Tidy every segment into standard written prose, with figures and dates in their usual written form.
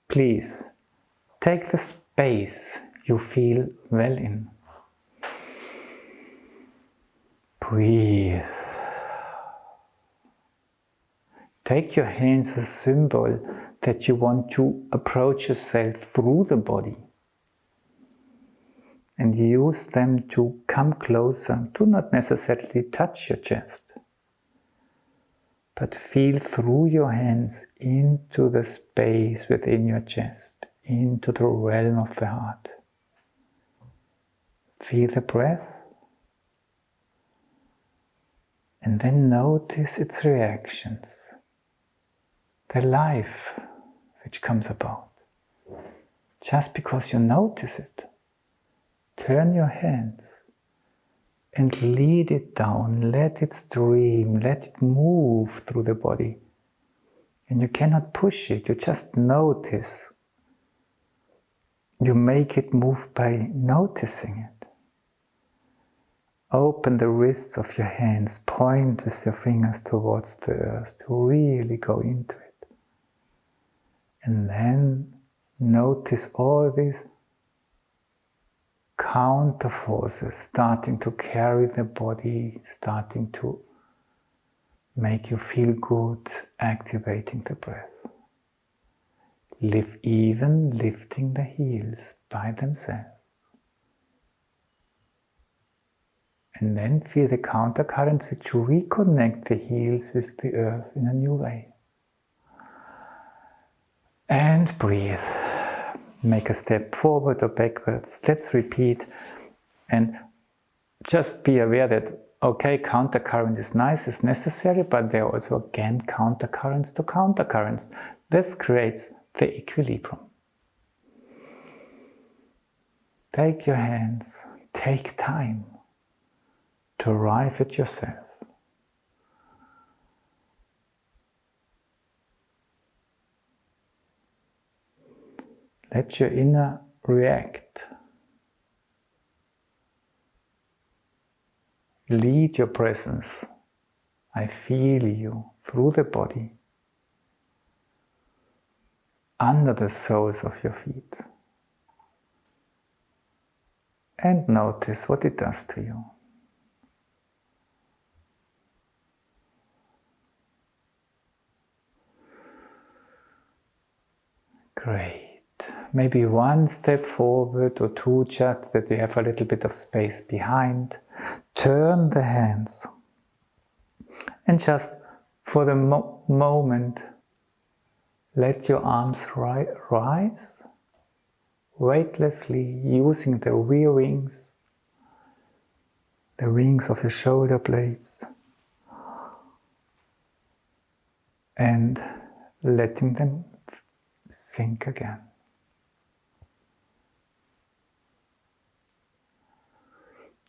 please take the space you feel well in. Breathe. Take your hands as a symbol that you want to approach yourself through the body. And use them to come closer. Do not necessarily touch your chest, but feel through your hands into the space within your chest, into the realm of the heart. Feel the breath, and then notice its reactions, the life which comes about. Just because you notice it, turn your hands and lead it down, let it stream, let it move through the body. And you cannot push it, you just notice. You make it move by noticing it. Open the wrists of your hands, point with your fingers towards the earth to really go into it. And then notice all these counter forces starting to carry the body, starting to make you feel good, activating the breath. Even lifting the heels by themselves. And then feel the counter currents which reconnect the heels with the earth in a new way. And breathe. Make a step forward or backwards. Let's repeat, and just be aware that, okay, countercurrent is nice, is necessary, but there are also again countercurrents to countercurrents. This creates the equilibrium. Take your hands, take time to arrive at yourself. Let your inner react. Lead your presence. I feel you through the body, under the soles of your feet. And notice what it does to you. Great. Maybe one step forward or two, just that you have a little bit of space behind. Turn the hands. And just for the moment, let your arms rise, weightlessly using the rear wings, the rings of your shoulder blades, and letting them sink again.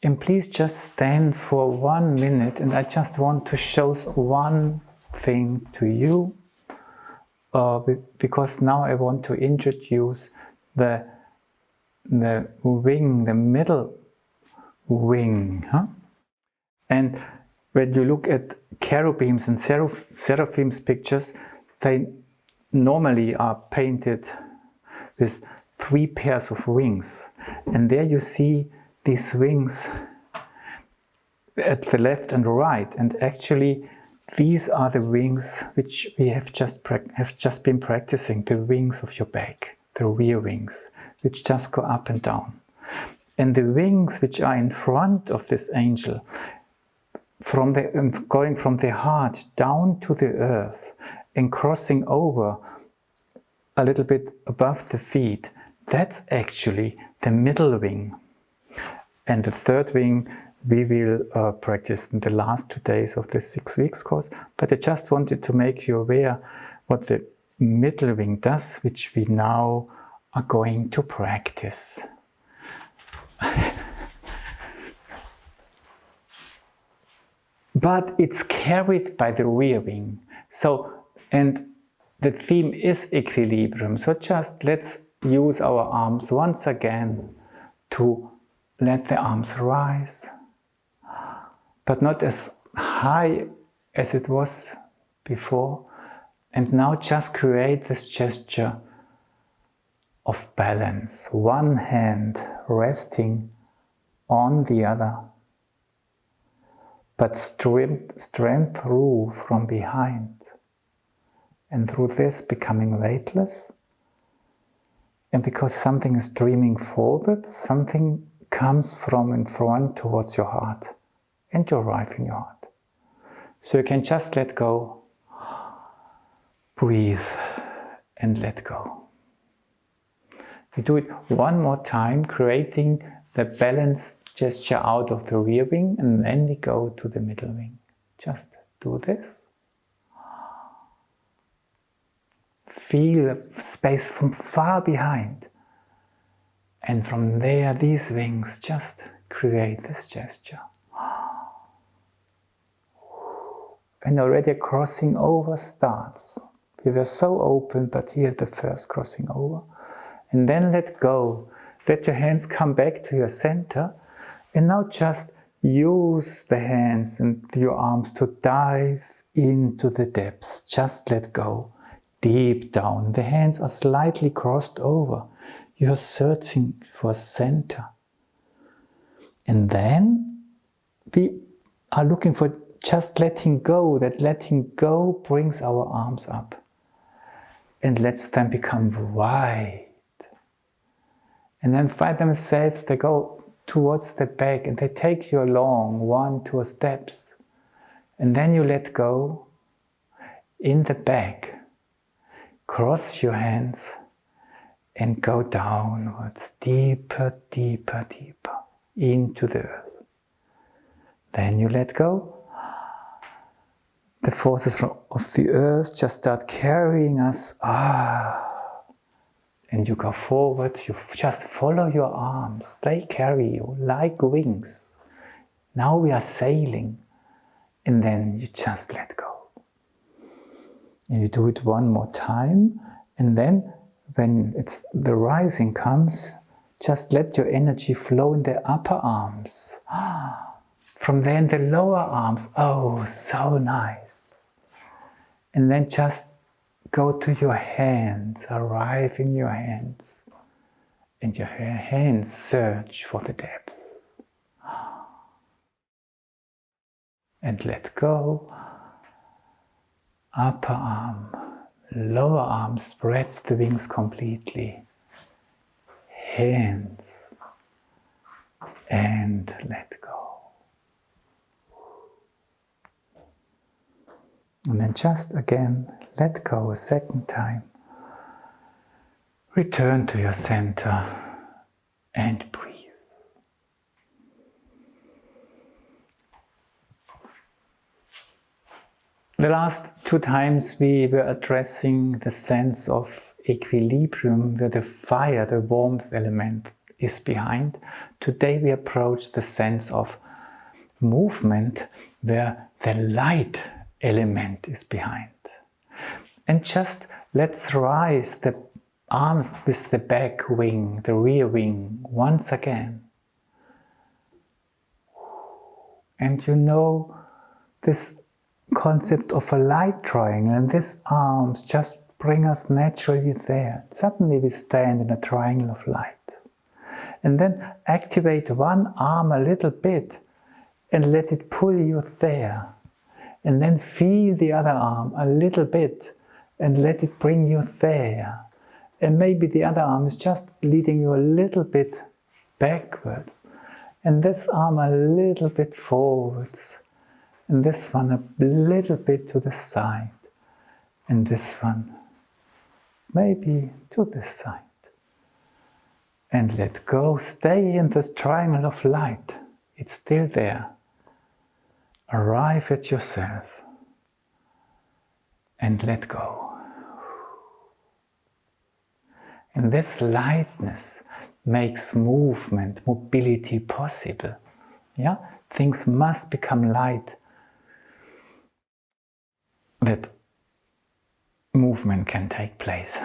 And please just stand for 1 minute, and I just want to show one thing to you, because now I want to introduce the wing, the middle wing. And when you look at cherubims and seraphims pictures, they normally are painted with 3 pairs of wings. And there you see these wings at the left and right, and actually these are the wings which we have just been practicing, the wings of your back, the rear wings, which just go up and down. And the wings which are in front of this angel, going from the heart down to the earth and crossing over a little bit above the feet, that's actually the middle wing. And the third wing we will practice in the last 2 days of the 6 weeks course. But I just wanted to make you aware what the middle wing does, which we now are going to practice. But it's carried by the rear wing. So, and the theme is equilibrium. So just let's use our arms once again to let the arms rise, but not as high as it was before. And now just create this gesture of balance. One hand resting on the other, but strength through from behind. And through this becoming weightless. And because something is streaming forward, something comes from in front towards your heart. And you arrive in your heart. So you can just let go, breathe, and let go. We do it one more time, creating the balance gesture out of the rear wing, and then we go to the middle wing. Just do this. Feel space from far behind. And from there, these wings just create this gesture. And already a crossing over starts. We were so open, but here's the first crossing over. And then let go. Let your hands come back to your center. And now just use the hands and your arms to dive into the depths. Just let go. Deep down. The hands are slightly crossed over. You are searching for center. And then we are looking for just letting go. That letting go brings our arms up. And lets them become wide. And then find themselves, they go towards the back and they take you along 1, 2 steps. And then you let go in the back. Cross your hands and go downwards, deeper, deeper, deeper, into the earth. Then you let go. The forces of the earth just start carrying us. And you go forward, you just follow your arms. They carry you like wings. Now we are sailing. And then you just let go. And you do it one more time, and then when the rising comes, just let your energy flow in the upper arms. From there in the lower arms, oh, so nice. And then just go to your hands, arrive in your hands, and your hands search for the depths. And let go. Upper arm, lower arm spreads the wings completely. Hands, and let go. And then just again, let go a second time. Return to your center and breathe. The last 2 times we were addressing the sense of equilibrium, where the fire, the warmth element is behind. Today we approach the sense of movement, where the light element is behind. And just let's rise the arms with the back wing, the rear wing, once again. And you know this concept of a light triangle, and these arms just bring us naturally there. Suddenly we stand in a triangle of light. And then activate one arm a little bit and let it pull you there. And then feel the other arm a little bit and let it bring you there. And maybe the other arm is just leading you a little bit backwards. And this arm a little bit forwards. And this one a little bit to the side. And this one maybe to this side. And let go. Stay in this triangle of light. It's still there. Arrive at yourself. And let go. And this lightness makes movement, mobility possible. Yeah? Things must become light. That movement can take place.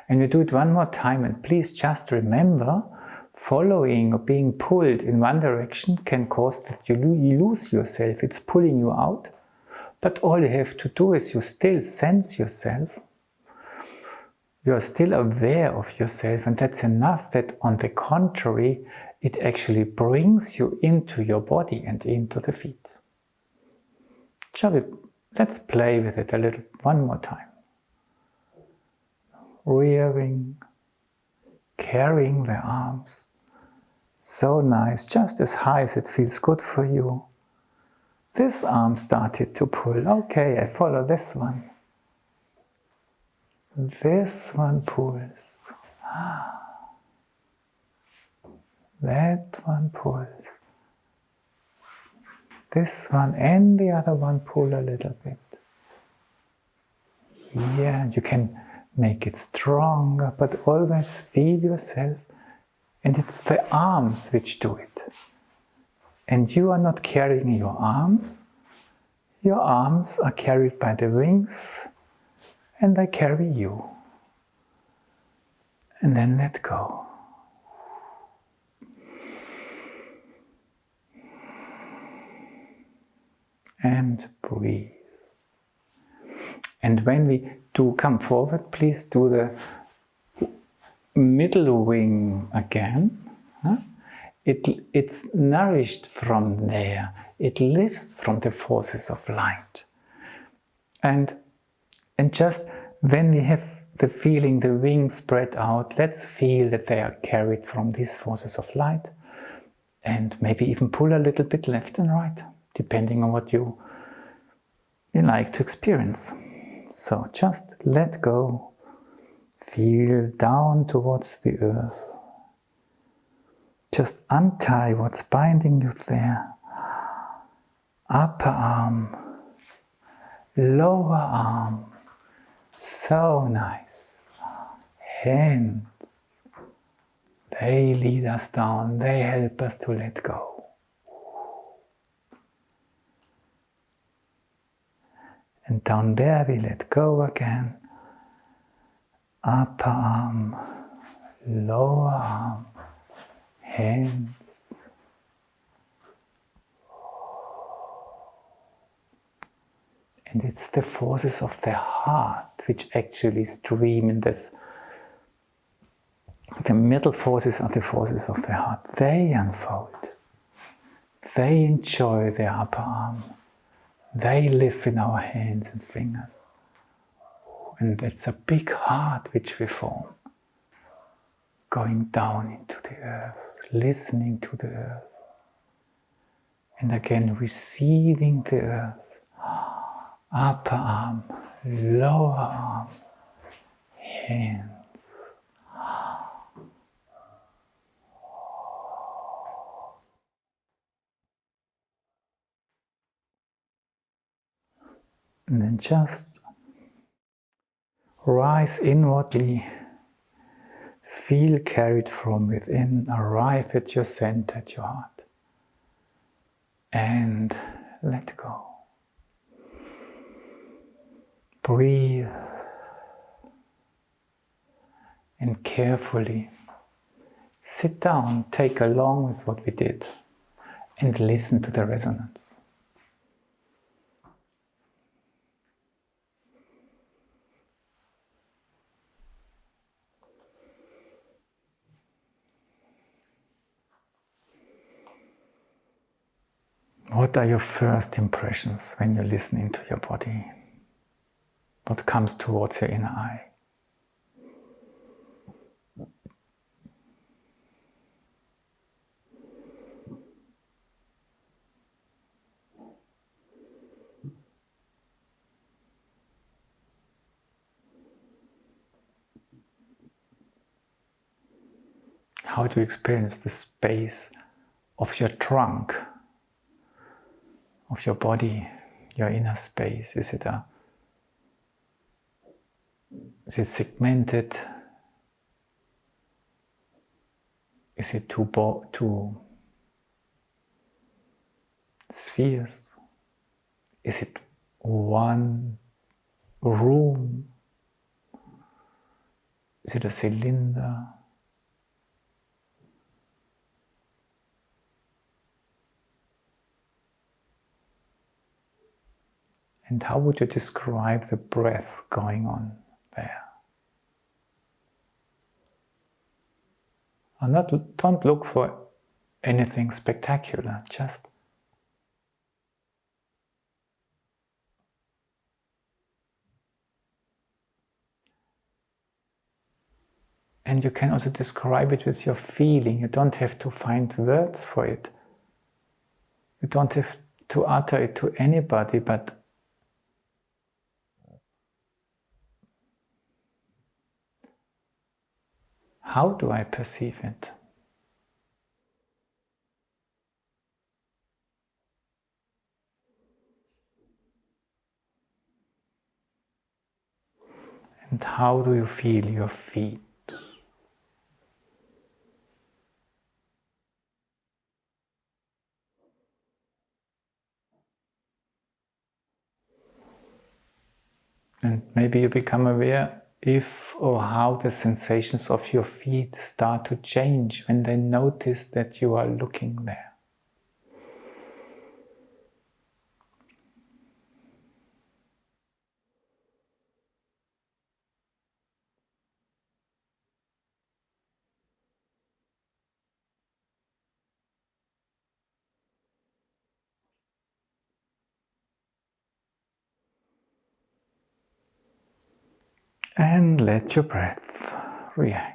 And you do it one more time, and please just remember, following or being pulled in one direction can cause that you lose yourself. It's pulling you out. But all you have to do is you still sense yourself. You are still aware of yourself, and that's enough that on the contrary, it actually brings you into your body and into the feet. Shall we? Let's play with it a little, one more time. Rearing, carrying the arms. So nice, just as high as it feels good for you. This arm started to pull. Okay, I follow this one. This one pulls. That one pulls. This one and the other one pull a little bit. Here, you can make it stronger, but always feel yourself. And it's the arms which do it. And you are not carrying your arms. Your arms are carried by the wings, and they carry you. And then let go. And breathe. And when we do come forward, please do the middle wing again. It's nourished from there. It lives from the forces of light. And just when we have the feeling the wings spread out, let's feel that they are carried from these forces of light. And maybe even pull a little bit left and right, depending on what you like to experience. So just let go. Feel down towards the earth. Just untie what's binding you there. Upper arm, lower arm. So nice. Hands. They lead us down. They help us to let go. And down there we let go again. Upper arm, lower arm, hands. And it's the forces of the heart which actually stream in this. The middle forces are the forces of the heart. They unfold. They enjoy the upper arm. They live in our hands and fingers. And it's a big heart which we form. Going down into the earth, listening to the earth. And again, receiving the earth. Upper arm, lower arm, hands. And then just rise inwardly, feel carried from within, arrive at your center, at your heart, and let go. Breathe and carefully sit down, take along with what we did, and listen to the resonance. What are your first impressions when you listen into your body? What comes towards your inner eye? How do you experience the space of your trunk, of your body, your inner space? Is it segmented? Is it two spheres? Is it one room? Is it a cylinder? And how would you describe the breath going on there? Don't look for anything spectacular, just and you can also describe it with your feeling. You don't have to find words for it. You don't have to utter it to anybody, but how do I perceive it? And how do you feel your feet? And maybe you become aware if or how the sensations of your feet start to change when they notice that you are looking there. And let your breath react.